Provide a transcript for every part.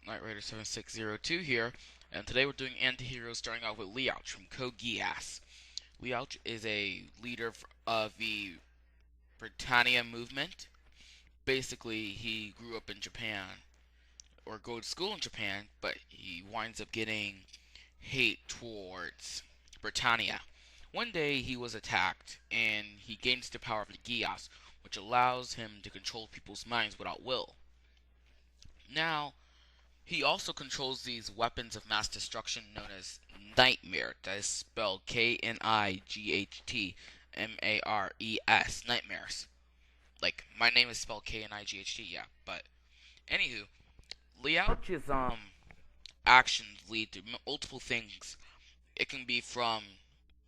Knight Rider 7602 here, and today we're doing anti-heroes starting off with Liouch from Code Geass. Liouch is a leader of the Britannia movement. Basically, he grew up in Japan, or go to school in Japan, but he winds up getting hate towards Britannia. One day he was attacked, and he gains the power of the Geass, which allows him to control people's minds without will. Now, he also controls these weapons of mass destruction known as Nightmare. That is spelled Knightmares. Nightmares. Like, my name is spelled Knight, yeah. But, anywho, Liouch's, actions lead to multiple things. It can be from,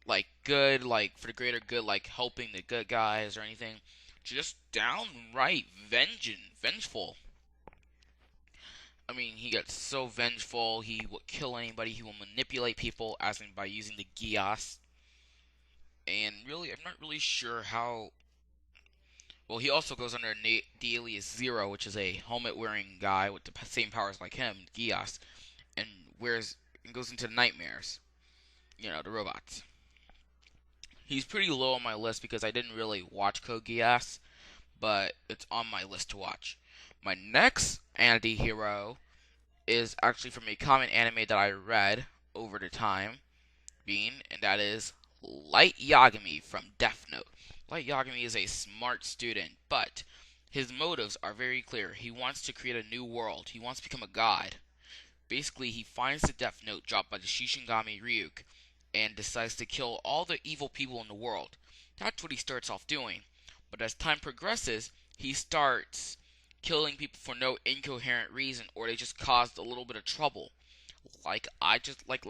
like, good, like, for the greater good, like, helping the good guys or anything, to just downright vengeful. I mean, he gets so vengeful. He will kill anybody. He will manipulate people, as in by using the Geass. And really, I'm not really sure how. Well, he also goes under the alias Zero, which is a helmet-wearing guy with the same powers like him, Geass, and wears and goes into nightmares. You know, the robots. He's pretty low on my list because I didn't really watch Code Geass, but it's on my list to watch. My next anti-hero is actually from a common anime that I read over the time being, and that is Light Yagami from Death Note. Light Yagami is a smart student, but his motives are very clear. He wants to create a new world. He wants to become a god. Basically, he finds the Death Note dropped by the Shishigami Ryuk and decides to kill all the evil people in the world. That's what he starts off doing. But as time progresses, he starts killing people for no incoherent reason, or they just caused a little bit of trouble. Let's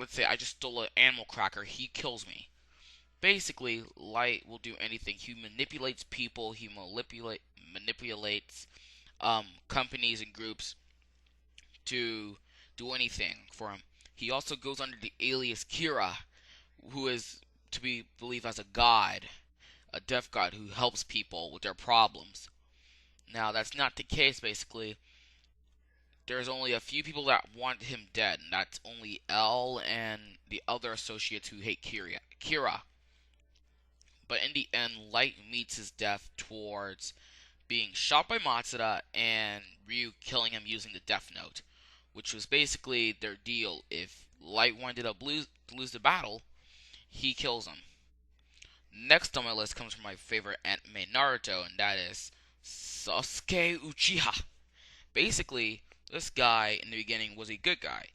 say I just stole an animal cracker, he kills me. Basically, Light will do anything. He manipulates people. He manipulates companies and groups to do anything for him. He also goes under the alias Kira, who is to be believed as a god, a death god who helps people with their problems. Now, that's not the case, basically. There's only a few people that want him dead, and that's only L and the other associates who hate Kira. But in the end, Light meets his death towards being shot by Matsuda and Ryu killing him using the Death Note, which was basically their deal. If Light wanted to lose the battle, he kills him. Next on my list comes from my favorite anime, Naruto, and that is Sasuke Uchiha. Basically, this guy in the beginning was a good guy,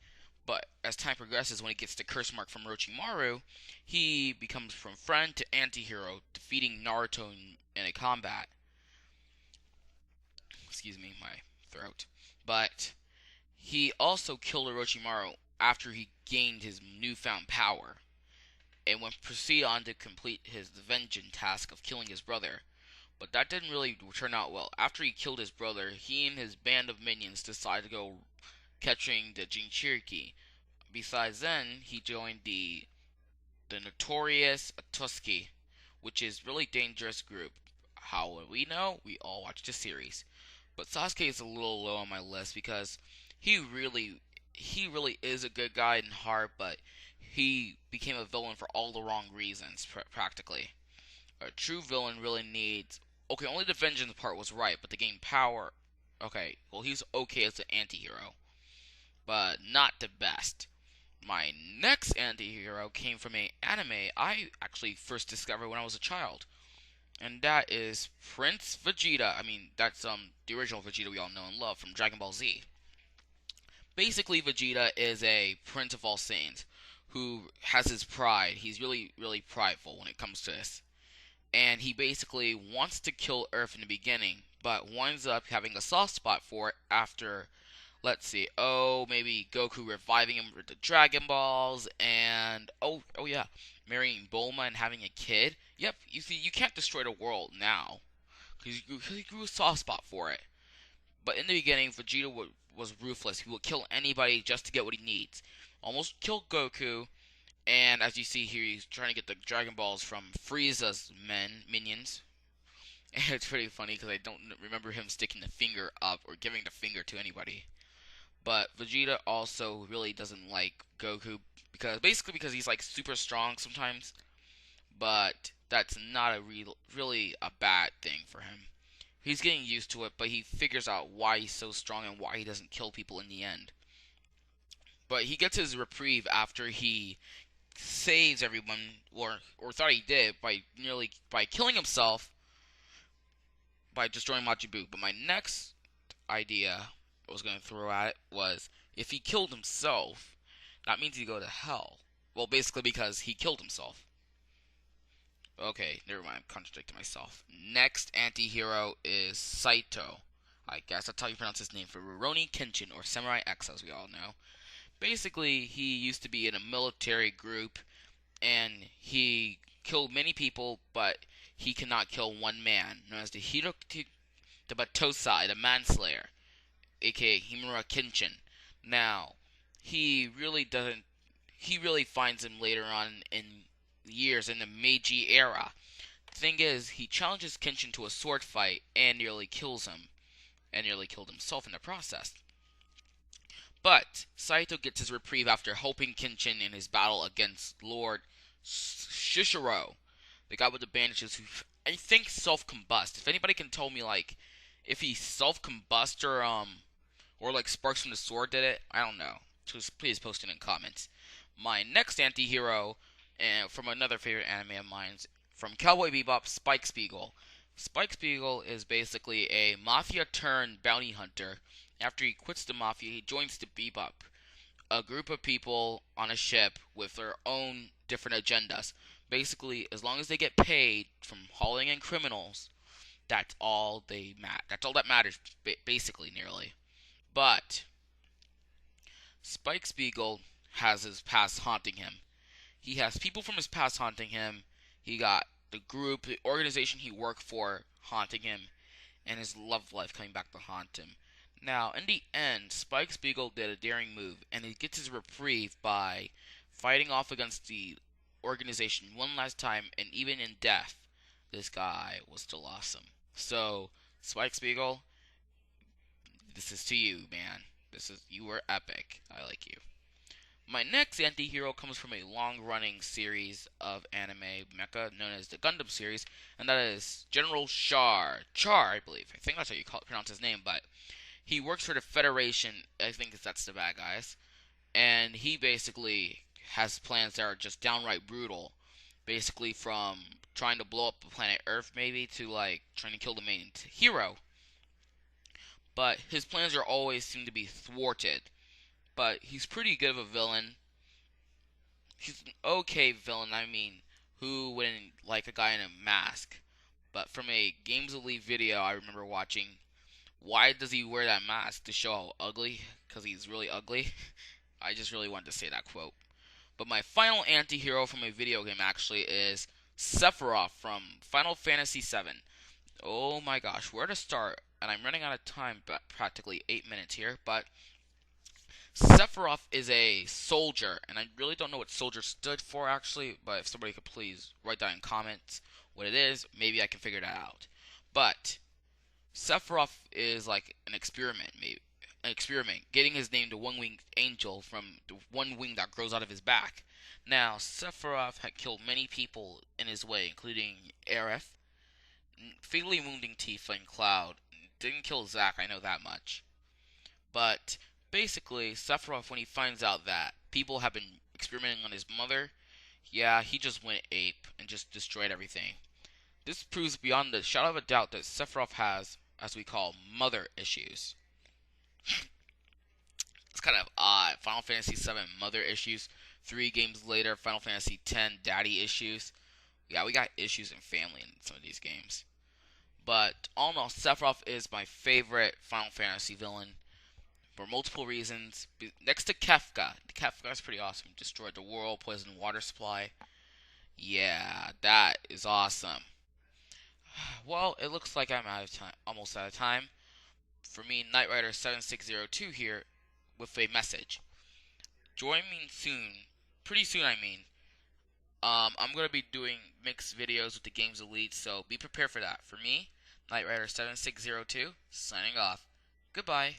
but as time progresses, when he gets the curse mark from Orochimaru, he becomes from friend to anti-hero, defeating Naruto in a combat. Excuse me, my throat. But he also killed Orochimaru after he gained his newfound power, and went proceed on to complete his vengeance task of killing his brother. But that didn't really turn out well. After he killed his brother, he and his band of minions decided to go catching the Jinchuriki. Besides then, he joined the notorious Atuski, which is really dangerous group. How would we know? We all watched the series. But Sasuke is a little low on my list because he really he really is a good guy in heart, but he became a villain for all the wrong reasons, practically. A true villain really needs. Okay, only the vengeance part was right, but to gain power. Okay, well, he's okay as an anti hero, but not the best. My next anti hero came from an anime I actually first discovered when I was a child, and that is Prince Vegeta. I mean, that's the original Vegeta we all know and love from Dragon Ball Z. Basically, Vegeta is a prince of all Saiyans who has his pride. He's really prideful when it comes to this, and he basically wants to kill Earth in the beginning, but winds up having a soft spot for it after, let's see, maybe Goku reviving him with the Dragon Balls, and oh yeah, marrying Bulma and having a kid. Yep, you see, you can't destroy the world now because he grew a soft spot for it. But in the beginning, Vegeta was ruthless. He will kill anybody just to get what he needs. Almost killed Goku, and as you see here, he's trying to get the Dragon Balls from Frieza's minions. And it's pretty funny because I don't remember him sticking the finger up or giving the finger to anybody. But Vegeta also really doesn't like Goku because he's like super strong sometimes, but that's not really a bad thing for him. He's getting used to it, but he figures out why he's so strong and why he doesn't kill people in the end. But he gets his reprieve after he saves everyone, or thought he did by killing himself by destroying Majin Buu. But my next idea I was gonna throw at it was if he killed himself, that means he go to hell. Well, basically because he killed himself. Okay, never mind. I'm contradicting myself. Next anti-hero is Saito. I guess that's how you pronounce his name, for Rurouni Kenshin, or Samurai X, as we all know. Basically, he used to be in a military group, and he killed many people, but he cannot kill one man, known as the Batosai, the Manslayer, aka Himura Kenshin. Now, he really doesn't. He really finds him later on in years in the Meiji era. Thing is, he challenges Kenshin to a sword fight and nearly kills him, and nearly killed himself in the process. But Saito gets his reprieve after helping Kenshin in his battle against Lord Shishiro, the guy with the bandages who I think self-combust. If anybody can tell me like if he self-combust or like sparks from the sword did it, I don't know. Just please post it in comments. My next anti-hero, from another favorite anime of mine, from Cowboy Bebop, Spike Spiegel. Spike Spiegel is basically a mafia turned bounty hunter. After he quits the mafia, he joins the Bebop, a group of people on a ship with their own different agendas. Basically, as long as they get paid from hauling in criminals, that's all that matters, basically, nearly. But Spike Spiegel has his past haunting him. He has people from his past haunting him. He got the organization he worked for haunting him, and his love life coming back to haunt him. Now, in the end, Spike Spiegel did a daring move, and he gets his reprieve by fighting off against the organization one last time, and even in death, this guy was still awesome. So, Spike Spiegel, this is to you, man. You were epic. I like you. My next anti-hero comes from a long-running series of anime mecha known as the Gundam series, and that is General Char. Char, I believe. I think that's how you pronounce his name, but he works for the Federation. I think that's the bad guys, and he basically has plans that are just downright brutal. Basically, from trying to blow up the planet Earth, maybe, to like trying to kill the main hero. But his plans are always seem to be thwarted. But he's pretty good of a villain. He's an okay villain, I mean, who wouldn't like a guy in a mask? But from a Games Elite video I remember watching, why does he wear that mask? To show how ugly? Because he's really ugly? I just really wanted to say that quote. But my final anti-hero from a video game actually is Sephiroth from Final Fantasy VII. Oh my gosh, where to start? And I'm running out of time, but practically 8 minutes here, but Sephiroth is a soldier, and I really don't know what soldier stood for actually, but if somebody could please write down in comments what it is, maybe I can figure that out. But Sephiroth is like an experiment, maybe an experiment, getting his name to one-winged angel from the one wing that grows out of his back. Now, Sephiroth had killed many people in his way, including Aerith, fatally wounding Tifa and Cloud. Didn't kill Zack, I know that much. But basically, Sephiroth, when he finds out that people have been experimenting on his mother, yeah, he just went ape and just destroyed everything. This proves beyond the shadow of a doubt that Sephiroth has, as we call, mother issues. It's kind of odd. Final Fantasy VII mother issues. 3 games later, Final Fantasy X daddy issues. Yeah, we got issues in family in some of these games. But all in all, Sephiroth is my favorite Final Fantasy villain for multiple reasons. Next to Kefka. Kefka is pretty awesome. Destroyed the world, poisoned water supply. Yeah, that is awesome. Well, it looks like I'm out of time, almost out of time. For me, Knight Rider 7602 here with a message. Join me soon. Pretty soon, I mean. I'm gonna be doing mixed videos with the Games Elite, so be prepared for that. For me, Knight Rider 7602, signing off. Goodbye.